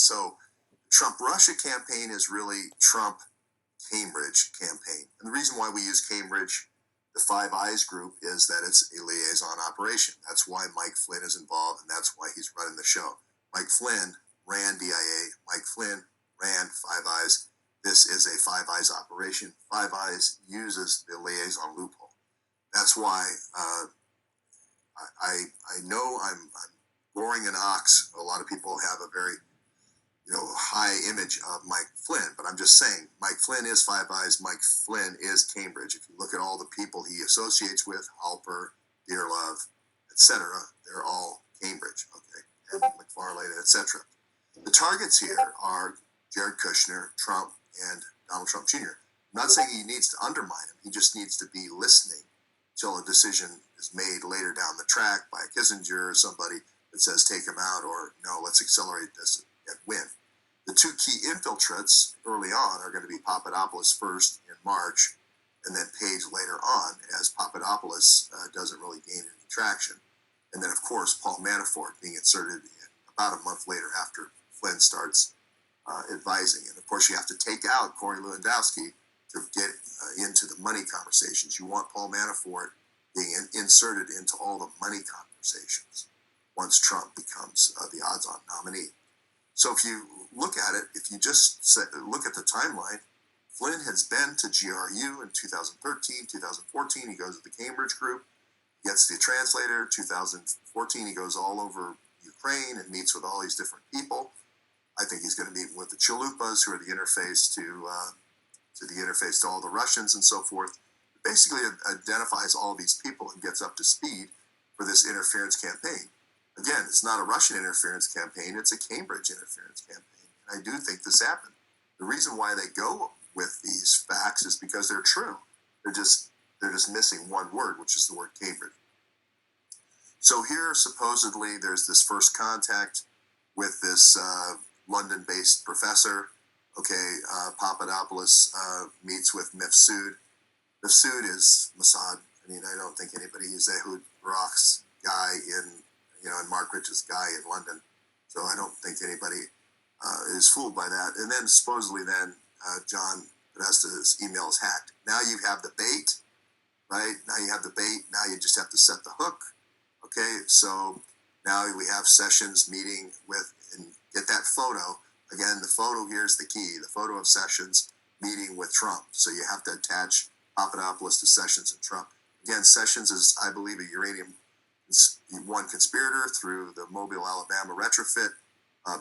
So the Trump-Russia campaign is really Trump-Cambridge campaign. And the reason why we use Cambridge, the Five Eyes group, is that it's a liaison operation. That's why Mike Flynn is involved, and that's why he's running the show. Mike Flynn ran DIA. Mike Flynn ran Five Eyes. This is a Five Eyes operation. Five Eyes uses the liaison loophole. That's why I know I'm boring an ox. A lot of people have a very high image of Mike Flynn, but I'm just saying Mike Flynn is Five Eyes. Mike Flynn is Cambridge. If you look at all the people he associates with, Halper, Dearlove, etc., they're all Cambridge. Okay, and McFarlane, etc. The targets here are Jared Kushner, Trump, and Donald Trump Jr. I'm not saying he needs to undermine him. He just needs to be listening until a decision is made later down the track by Kissinger or somebody that says take him out, or no, let's accelerate this and win. The two key infiltrates early on are going to be Papadopoulos first in March, and then Page later on, as Papadopoulos doesn't really gain any traction. And then, of course, Paul Manafort being inserted about a month later after Flynn starts advising. And, of course, you have to take out Corey Lewandowski to get into the money conversations. You want Paul Manafort being inserted into all the money conversations once Trump becomes the odds-on nominee. So if you look at it, if you just look at the timeline, Flynn has been to GRU in 2013, 2014. He goes to the Cambridge group, gets the translator. 2014, he goes all over Ukraine and meets with all these different people. I think he's going to meet with the Chalupas, who are the interface to all the Russians and so forth. Basically identifies all these people and gets up to speed for this interference campaign. Again, it's not a Russian interference campaign, it's a Cambridge interference campaign. And I do think this happened. The reason why they go with these facts is because they're true. They're just missing one word, which is the word Cambridge. So here, supposedly, there's this first contact with this London-based professor. Okay, Papadopoulos meets with Mifsud. Mifsud is Mossad. I mean, I don't think anybody is Ehud Barak's guy in Mark Rich's guy in London. So I don't think anybody is fooled by that. And then supposedly John Podesta's email is hacked. Now you have the bait, right? Now you have the bait. Now you just have to set the hook. Okay, so now we have Sessions meeting with, and get that photo. Again, the photo here is the key. The photo of Sessions meeting with Trump. So you have to attach Papadopoulos to Sessions and Trump. Again, Sessions is, I believe, a uranium one conspirator through the Mobile, Alabama retrofit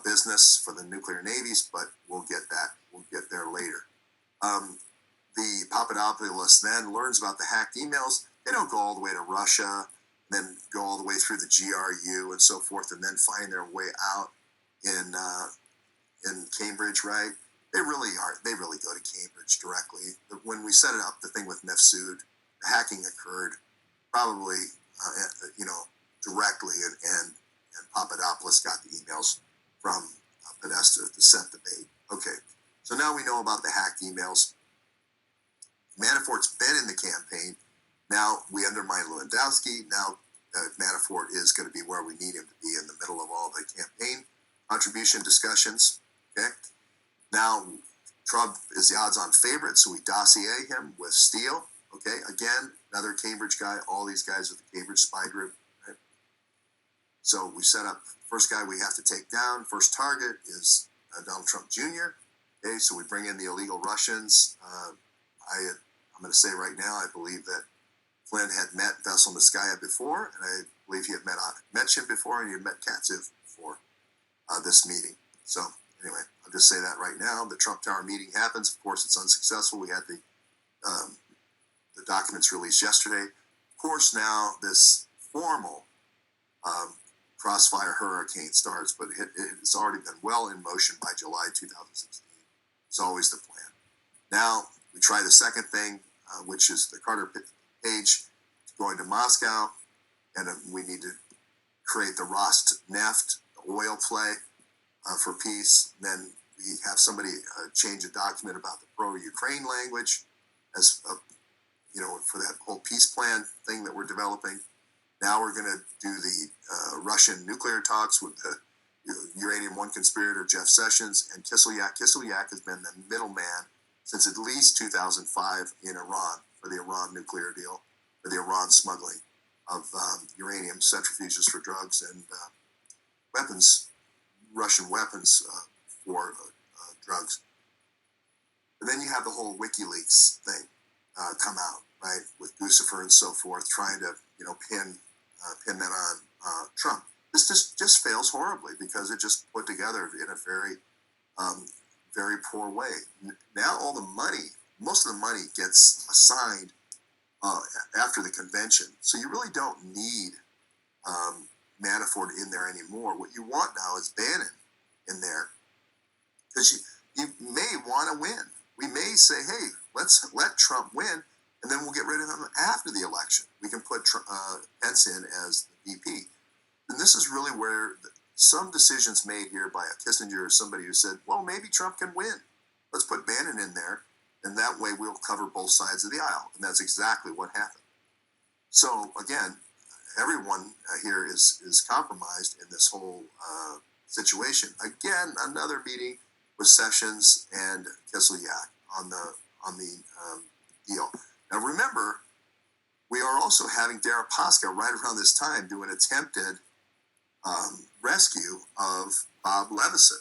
business for the nuclear navies, but we'll get that. We'll get there later. The Papadopoulos then learns about the hacked emails. They don't go all the way to Russia, then go all the way through the GRU and so forth, and then find their way out in Cambridge, right? They really go to Cambridge directly. When we set it up, the thing with Mifsud, the hacking occurred probably, directly, and Papadopoulos got the emails from Podesta to set the bait. Okay, so now we know about the hacked emails. Manafort's been in the campaign. Now we undermine Lewandowski. Now Manafort is going to be where we need him to be, in the middle of all the campaign contribution discussions. Okay. Now Trump is the odds-on favorite, so we dossier him with Steele. Okay. Again, another Cambridge guy. All these guys are the Cambridge spy group. Right? So we set up first guy we have to take down. First target is Donald Trump Jr. Okay. So we bring in the illegal Russians. I'm going to say right now, I believe that Flynn had met Vessel Niskaya before, and I believe he had met Mitchum before, and he had met Katsev before this meeting. So anyway, I'll just say that right now. The Trump Tower meeting happens. Of course, it's unsuccessful. We had the documents released yesterday. Of course, now this formal crossfire hurricane starts, but it's already been well in motion by July 2016. It's always the plan. Now, we try the second thing, which is the Carter Page going to Moscow, and we need to create the Rosneft, the oil play for peace. Then we have somebody change a document about the pro-Ukraine language as for that whole peace plan thing that we're developing. Now we're going to do the Russian nuclear talks with the Uranium One conspirator Jeff Sessions, and Kislyak. Kislyak has been the middleman since at least 2005 in Iran for the Iran nuclear deal, for the Iran smuggling of uranium, centrifuges for drugs, and weapons, Russian weapons for drugs. And then you have the whole WikiLeaks thing come out, right, with Lucifer and so forth, trying to pin that on Trump. This just fails horribly because it just put together in a very very poor way. Now all the money, most of the money gets assigned after the convention, so you really don't need Manafort in there anymore. What you want now is Bannon in there, because you may want to win. We may say, hey, let's let Trump win, and then we'll get rid of him after the election. We can put Pence in as the VP. And this is really where some decisions made here by a Kissinger or somebody who said, well, maybe Trump can win. Let's put Bannon in there, and that way we'll cover both sides of the aisle. And that's exactly what happened. So, again, everyone here is compromised in this whole situation. Again, another meeting with Sessions and Kislyak on the deal. Now, remember, we are also having Deripaska right around this time do an attempted rescue of Bob Levison.